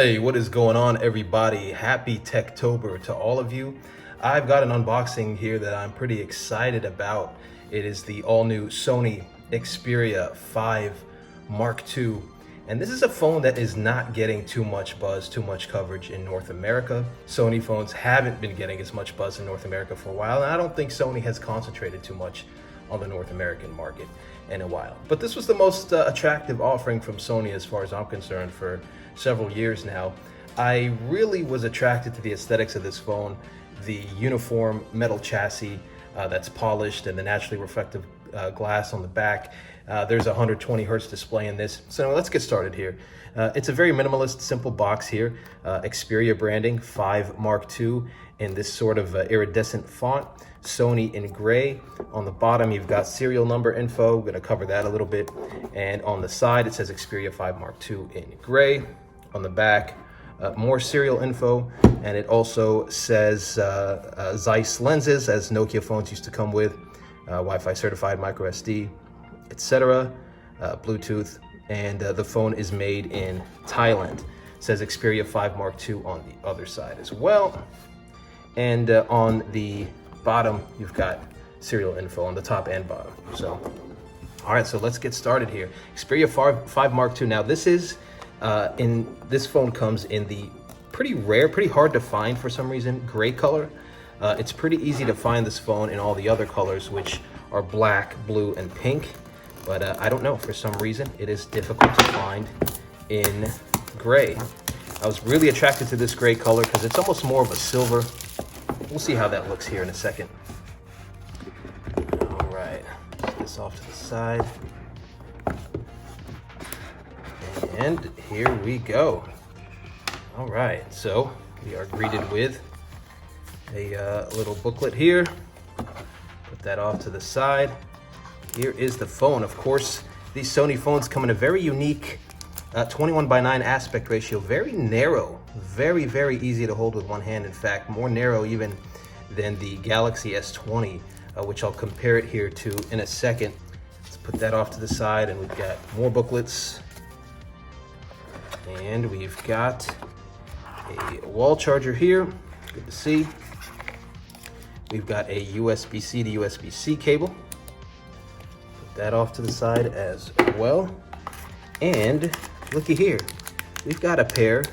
Hey, what is going on, everybody? Happy Techtober to all of you. I've got an unboxing here that I'm pretty excited about. It is the all-new Sony Xperia 5 Mark II. And this is a phone that is not getting too much buzz, too much coverage in North America. Sony phones haven't been getting as much buzz in North America for a while, and I don't think Sony has concentrated too much on the North American market in a while. But this was the most attractive offering from Sony as far as I'm concerned for several years now. I really was attracted to the aesthetics of this phone, the uniform metal chassis that's polished and the naturally reflective glass on the back. There's a 120 hertz display in this. So let's get started here. It's a very minimalist, simple box here. Xperia branding, 5 Mark II in this sort of iridescent font. Sony in gray. On the bottom, you've got serial number info. We're gonna cover that a little bit. And on the side, it says Xperia 5 Mark II in gray. On the back, more serial info. And it also says Zeiss lenses, as Nokia phones used to come with, Wi-Fi certified, micro SD, etc., Bluetooth, and the phone is made in Thailand. It says Xperia 5 Mark II on the other side as well. And on the bottom, you've got serial info on the top and bottom. So, all right, so let's get started here. Xperia 5 Mark II. Now, this phone comes in the pretty rare, pretty hard to find for some reason, gray color. It's pretty easy to find this phone in all the other colors, which are black, blue, and pink. But I don't know, for some reason, it is difficult to find in gray. I was really attracted to this gray color because it's almost more of a silver. We'll see how that looks here in a second. All right, put this off to the side. And here we go. All right, so we are greeted with a little booklet here. Put that off to the side. Here is the phone. Of course, these Sony phones come in a very unique 21:9 aspect ratio, very narrow, very, very easy to hold with one hand. In fact, more narrow even than the Galaxy S20, which I'll compare it here to in a second. Let's put that off to the side, and we've got more booklets. And we've got a wall charger here, good to see. We've got a USB-C to USB-C cable. Put that off to the side as well. And looky here, we've got a pair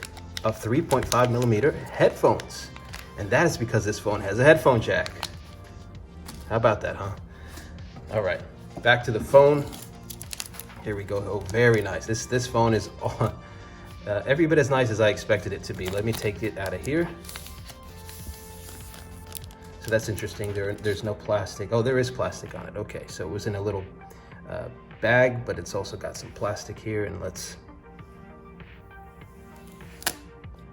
of 3.5mm headphones. And that is because this phone has a headphone jack. How about that, huh? All right, back to the phone. Here we go. Oh, very nice. This phone is every bit as nice as I expected it to be. Let me take it out of here. So that's interesting. There's no plastic. Oh, there is plastic on it. Okay, so it was in a little bag, but it's also got some plastic here. And let's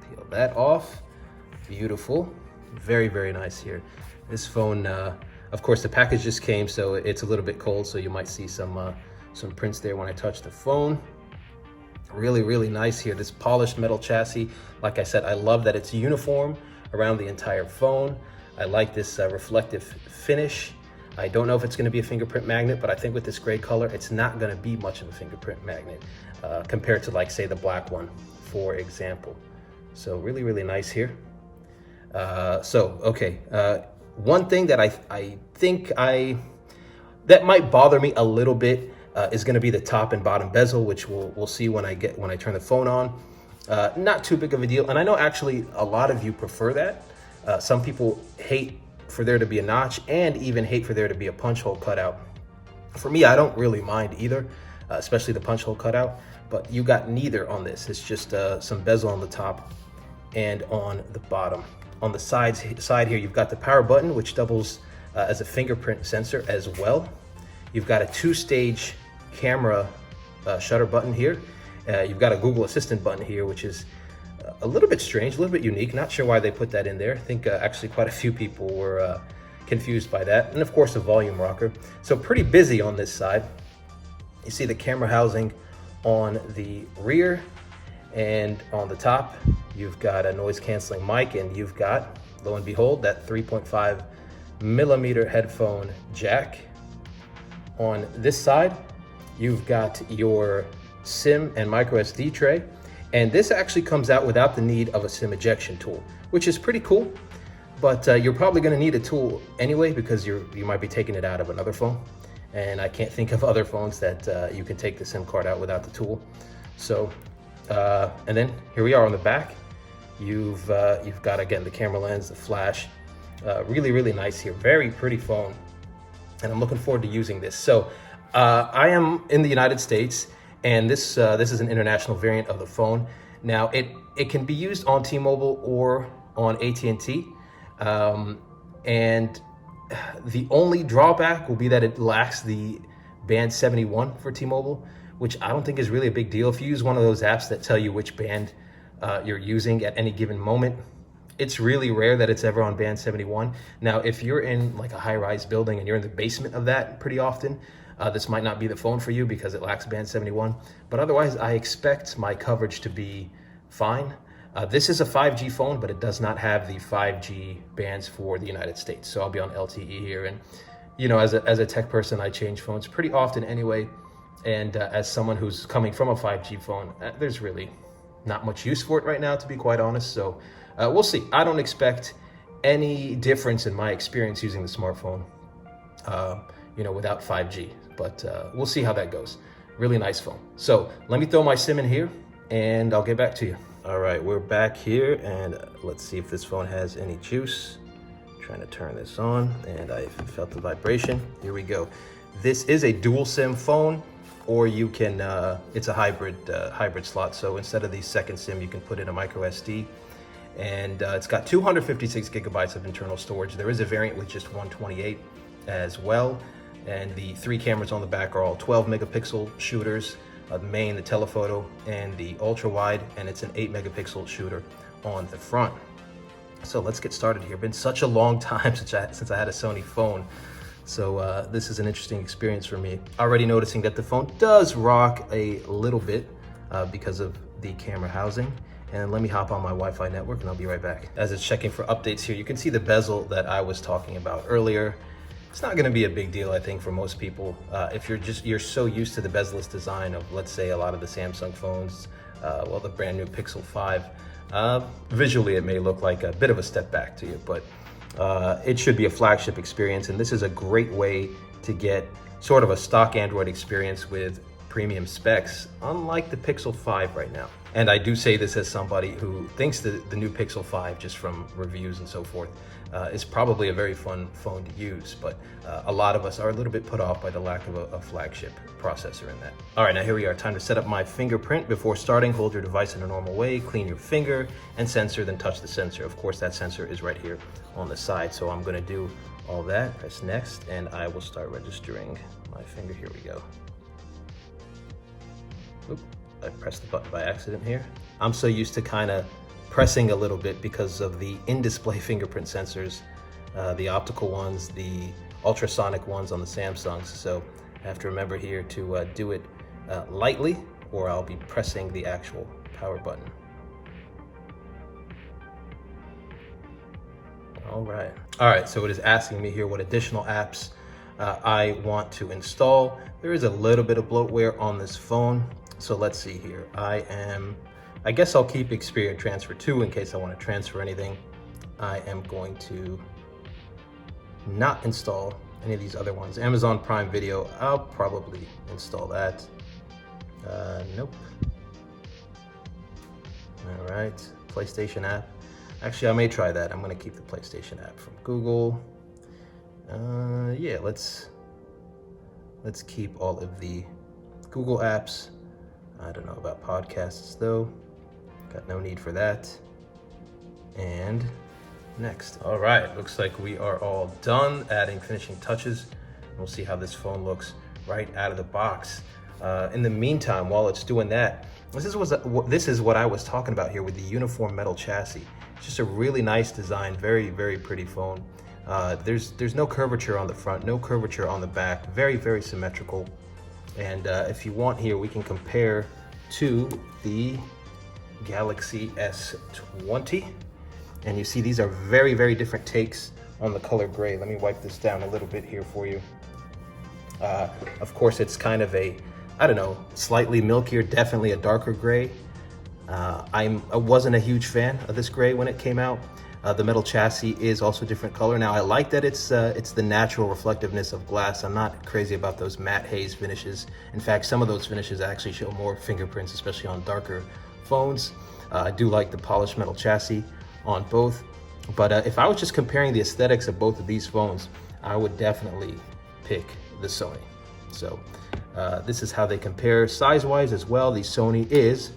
peel that off. Beautiful. Very, very nice here. This phone, of course, the package just came, so it's a little bit cold, so you might see some prints there when I touch the phone. Really, really nice here. This polished metal chassis. Like I said, I love that it's uniform around the entire phone. I like this reflective finish. I don't know if it's going to be a fingerprint magnet, but I think with this gray color, it's not going to be much of a fingerprint magnet compared to, like, say, the black one, for example. So really, really nice here. One thing that I think that might bother me a little bit is going to be the top and bottom bezel, which we'll see when I turn the phone on. Not too big of a deal, and I know actually a lot of you prefer that. Some people hate for there to be a notch and even hate for there to be a punch hole cutout. For me, I don't really mind either, especially the punch hole cutout, but you got neither on this. It's just some bezel on the top and on the bottom. On the side here, you've got the power button, which doubles as a fingerprint sensor as well. You've got a 2-stage camera shutter button here. You've got a Google Assistant button here, which is a little bit strange, a little bit unique. Not sure why they put that in there. I think actually quite a few people were confused by that. And of course, the volume rocker. So pretty busy on this side. You see the camera housing on the rear, and on the top, you've got a noise canceling mic, and you've got, lo and behold, that 3.5mm headphone jack. On this side, you've got your SIM and micro SD tray. And this actually comes out without the need of a SIM ejection tool, which is pretty cool. But you're probably going to need a tool anyway, because you might be taking it out of another phone. And I can't think of other phones that you can take the SIM card out without the tool. So, and then here we are on the back. You've got, again, the camera lens, the flash. Really, really nice here. Very pretty phone. And I'm looking forward to using this. So I am in the United States, and this is an international variant of the phone. Now, it can be used on T-Mobile or on AT&T. And the only drawback will be that it lacks the band 71 for T-Mobile, which I don't think is really a big deal. If you use one of those apps that tell you which band you're using at any given moment, it's really rare that it's ever on band 71. Now, if you're in like a high-rise building and you're in the basement of that pretty often, this might not be the phone for you because it lacks band 71. But otherwise, I expect my coverage to be fine. This is a 5G phone, but it does not have the 5G bands for the United States. So I'll be on LTE here. And, you know, as a tech person, I change phones pretty often anyway. And as someone who's coming from a 5G phone, there's really not much use for it right now, to be quite honest. So we'll see. I don't expect any difference in my experience using the smartphone, you know, without 5G. But we'll see how that goes. Really nice phone. So let me throw my SIM in here, and I'll get back to you. All right, we're back here, and let's see if this phone has any juice. Trying to turn this on, and I felt the vibration. Here we go. This is a dual SIM phone, or you can, it's a hybrid slot. So instead of the second SIM, you can put in a micro SD. And it's got 256 gigabytes of internal storage. There is a variant with just 128 as well. And the 3 cameras on the back are all 12 megapixel shooters. The main, the telephoto, and the ultra wide, and it's an 8 megapixel shooter on the front. So let's get started here. Been such a long time since I had a Sony phone. So this is an interesting experience for me. Already noticing that the phone does rock a little bit because of the camera housing. And let me hop on my Wi-Fi network and I'll be right back. As it's checking for updates here, you can see the bezel that I was talking about earlier. It's not going to be a big deal, I think, for most people. If you're so used to the bezel-less design of, let's say, a lot of the Samsung phones, well, the brand new Pixel 5, visually it may look like a bit of a step back to you, but it should be a flagship experience, and this is a great way to get sort of a stock Android experience with premium specs, unlike the Pixel 5 right now. And I do say this as somebody who thinks that the new Pixel 5, just from reviews and so forth, is probably a very fun phone to use, but a lot of us are a little bit put off by the lack of a flagship processor in that. All right, now here we are. Time to set up my fingerprint. Before starting, hold your device in a normal way, clean your finger and sensor, then touch the sensor. Of course, that sensor is right here on the side, so I'm gonna do all that. Press next, and I will start registering my finger. Here we go. Oop, I pressed the button by accident here. I'm so used to kind of pressing a little bit because of the in-display fingerprint sensors, the optical ones, the ultrasonic ones on the Samsungs. So I have to remember here to do it lightly, or I'll be pressing the actual power button. All right, so it is asking me here what additional apps I want to install. There is a little bit of bloatware on this phone. So let's see here. I guess I'll keep Xperia Transfer 2 in case I want to transfer anything. I am going to not install any of these other ones. Amazon Prime Video, I'll probably install that. Nope. All right, PlayStation app. Actually, I may try that. I'm going to keep the PlayStation app from Google. Yeah, let's keep all of the Google apps. I don't know about podcasts though. Got no need for that. And next. All right, looks like we are all done adding finishing touches. We'll see how this phone looks right out of the box. In the meantime, while it's doing that, this is what I was talking about here with the uniform metal chassis. It's just a really nice design, very, very pretty phone. There's no curvature on the front, no curvature on the back, very, very symmetrical. And if you want here, we can compare to the Galaxy S20. And you see these are very, very different takes on the color gray. Let me wipe this down a little bit here for you. Of course, it's kind of a, I don't know, slightly milkier, definitely a darker gray. I wasn't a huge fan of this gray when it came out. The metal chassis is also a different color. Now I like that it's the natural reflectiveness of glass. I'm not crazy about those matte haze finishes. In fact, some of those finishes actually show more fingerprints, especially on darker phones. I do like the polished metal chassis on both. But if I was just comparing the aesthetics of both of these phones, I would definitely pick the Sony. So this is how they compare size-wise as well. The Sony is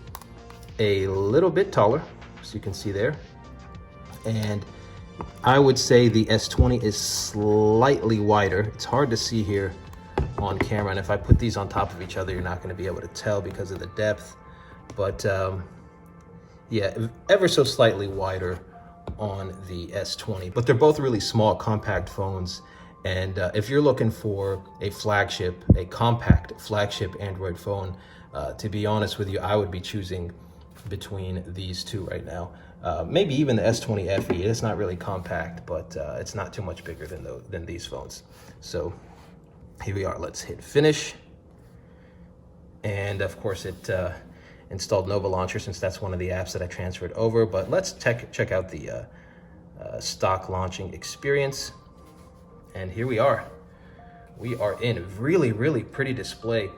a little bit taller, as you can see there. And I would say the S20 is slightly wider. It's hard to see here on camera, and if I put these on top of each other, you're not going to be able to tell because of the depth. But yeah, ever so slightly wider on the S20. But they're both really small, compact phones. And if you're looking for a compact flagship Android phone, to be honest with you, I would be choosing between these two right now. Maybe even the S20 FE. It's not really compact, but it's not too much bigger than these phones. So here we are. Let's hit finish. And of course it installed Nova Launcher, since that's one of the apps that I transferred over. But let's check out the stock launching experience. And here we are. We are in really, really pretty display.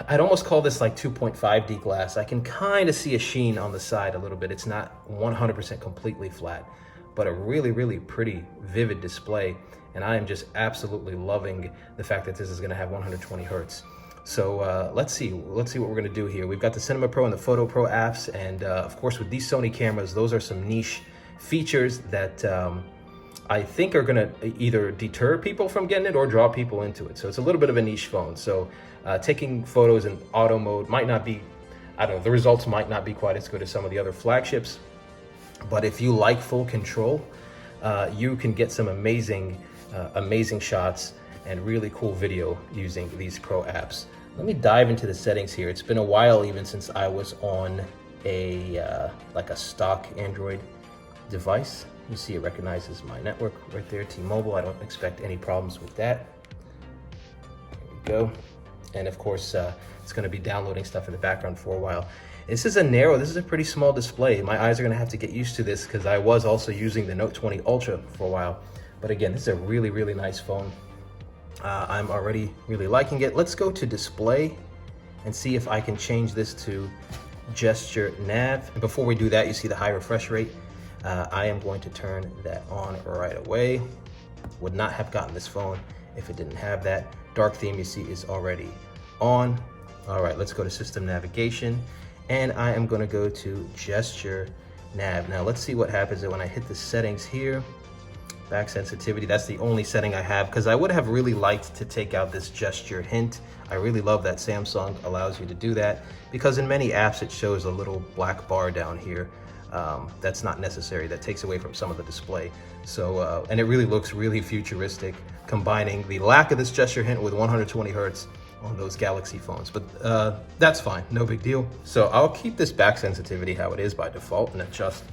I'd almost call this like 2.5D glass. I can kind of see a sheen on the side a little bit. It's not 100% completely flat, but a really, really pretty, vivid display. And I am just absolutely loving the fact that this is going to have 120 hertz. So let's see what we're going to do here. We've got the Cinema Pro and the Photo Pro apps, and of course with these Sony cameras, those are some niche features that I think are going to either deter people from getting it or draw people into it. So it's a little bit of a niche phone. So taking photos in auto mode might not be, I don't know, the results might not be quite as good as some of the other flagships. But if you like full control, you can get some amazing shots and really cool video using these pro apps. Let me dive into the settings here. It's been a while even since I was on a like a stock Android device. You see it recognizes my network right there, T-Mobile. I don't expect any problems with that. There we go. And of course, it's gonna be downloading stuff in the background for a while. This is a pretty small display. My eyes are gonna have to get used to this because I was also using the Note 20 Ultra for a while. But again, this is a really, really nice phone. I'm already really liking it. Let's go to display and see if I can change this to gesture nav. And before we do that, you see the high refresh rate. I am going to turn that on right away. Would not have gotten this phone if it didn't have that. Dark theme you see is already on. All right, let's go to system navigation, and I am going to go to gesture nav. Now let's see what happens when I hit the settings here. Back sensitivity, that's the only setting I have, because I would have really liked to take out this gesture hint. I really love that Samsung allows you to do that, because in many apps it shows a little black bar down here. That's not necessary. That takes away from some of the display. So, and it really looks really futuristic, combining the lack of this gesture hint with 120 hertz on those Galaxy phones. But that's fine, no big deal. So I'll keep this back sensitivity how it is by default and adjust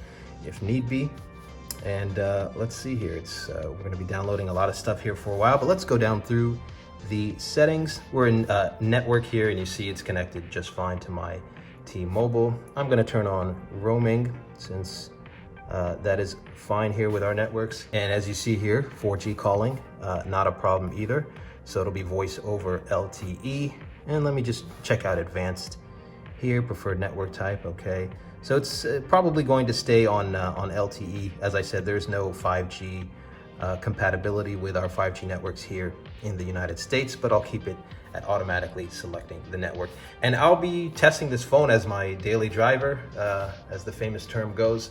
if need be. And let's see here, we're gonna be downloading a lot of stuff here for a while, but let's go down through the settings. We're in network here, and you see it's connected just fine to my T-Mobile. I'm gonna turn on roaming, since that is fine here with our networks. And as you see here, 4G calling, not a problem either. So it'll be voice over LTE. And let me just check out advanced here, preferred network type, okay. So it's probably going to stay on LTE. As I said, there's no 5G compatibility with our 5G networks here in the United States, but I'll keep it at automatically selecting the network. And I'll be testing this phone as my daily driver, as the famous term goes,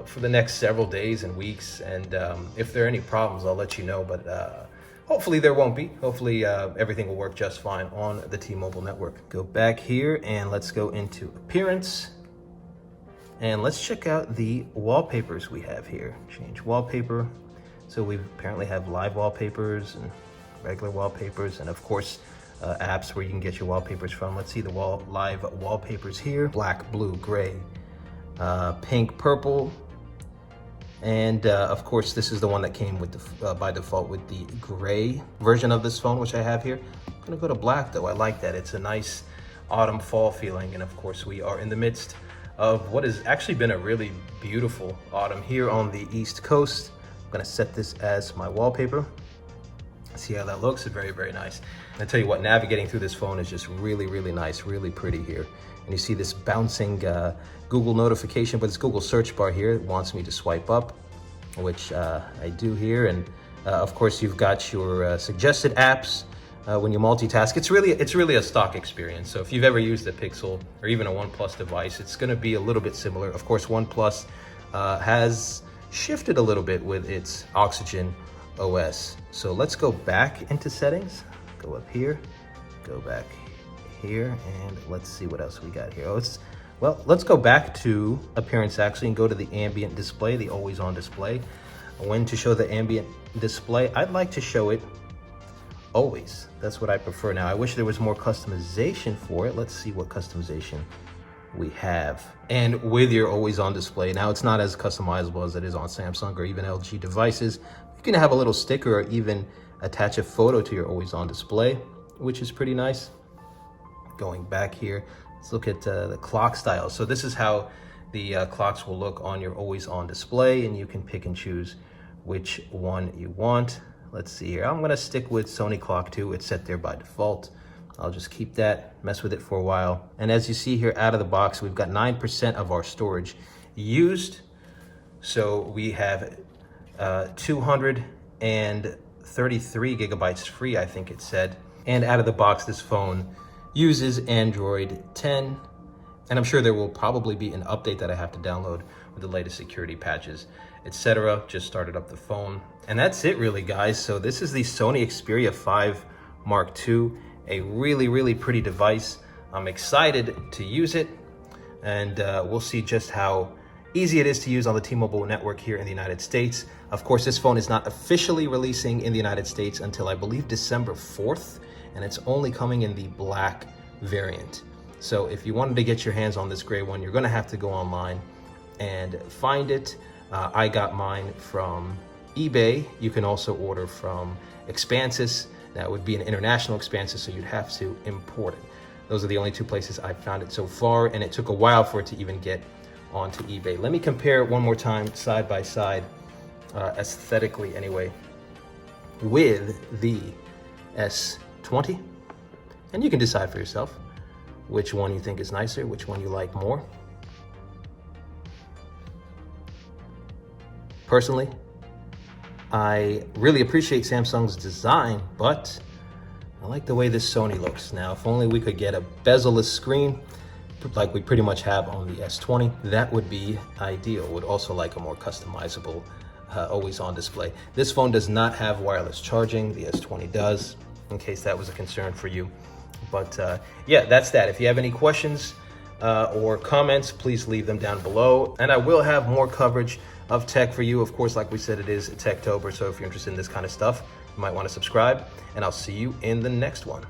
for the next several days and weeks. And if there are any problems, I'll let you know, but hopefully there won't be. Hopefully everything will work just fine on the T-Mobile network. Go back here and let's go into appearance. And let's check out the wallpapers we have here. Change wallpaper. So we apparently have live wallpapers and regular wallpapers, and of course apps where you can get your wallpapers from. Let's see the live wallpapers here. Black, blue, gray, pink, purple, and of course this is the one that came with the by default with the gray version of this phone, which I have here. I'm gonna go to black though. I like that. It's a nice autumn fall feeling, and of course we are in the midst of what has actually been a really beautiful autumn here on the East Coast. I'm gonna set this as my wallpaper. See how that looks? It's very, very nice. And I tell you what, navigating through this phone is just really, really nice, really pretty here. And you see this bouncing Google notification, but it's Google search bar here. It wants me to swipe up, which I do here. And of course, you've got your suggested apps when you multitask. It's really a stock experience. So if you've ever used a Pixel or even a OnePlus device, it's gonna be a little bit similar. Of course, OnePlus has shifted a little bit with its Oxygen OS. So let's go back into settings, go up here, go back here, and let's see what else we got here. Let's go back to appearance actually and go to the ambient display, the always on display. When to show the ambient display, I'd like to show it always. That's what I prefer now. I wish there was more customization for it. Let's see what customization we have. And with your always on display, now it's not as customizable as it is on Samsung or even LG devices. You can have a little sticker or even attach a photo to your always on display, which is pretty nice. Going back here, let's look at the clock style. So this is how the clocks will look on your always on display, and you can pick and choose which one you want. Let's see here. I'm gonna stick with Sony Clock 2. It's set there by default. I'll just keep that, mess with it for a while. And as you see here out of the box, we've got 9% of our storage used. So we have 233 gigabytes free, I think it said. And out of the box, this phone uses Android 10. And I'm sure there will probably be an update that I have to download with the latest security patches, etc. Just started up the phone. And that's it really, guys. So this is the Sony Xperia 5 Mark II, a really, really pretty device. I'm excited to use it, and we'll see just how easy it is to use on the T-Mobile network here in the United States. Of course, this phone is not officially releasing in the United States until I believe December 4th, and it's only coming in the black variant. So if you wanted to get your hands on this gray one, you're gonna have to go online and find it. I got mine from eBay. You can also order from Expansys. That would be an international Expansys, so you'd have to import it. Those are the only two places I've found it so far, and it took a while for it to even get onto eBay. Let me compare it one more time, side by side, aesthetically anyway, with the S20. And you can decide for yourself which one you think is nicer, which one you like more. Personally, I really appreciate Samsung's design, but I like the way this Sony looks. Now, if only we could get a bezel-less screen like we pretty much have on the S20, that would be ideal. Would also like a more customizable always on display. This phone does not have wireless charging. The S20 does, in case that was a concern for you. But yeah, that's that. If you have any questions or comments, please leave them down below. And I will have more coverage of tech for you. Of course, like we said, it is Techtober, so if you're interested in this kind of stuff, you might want to subscribe, and I'll see you in the next one.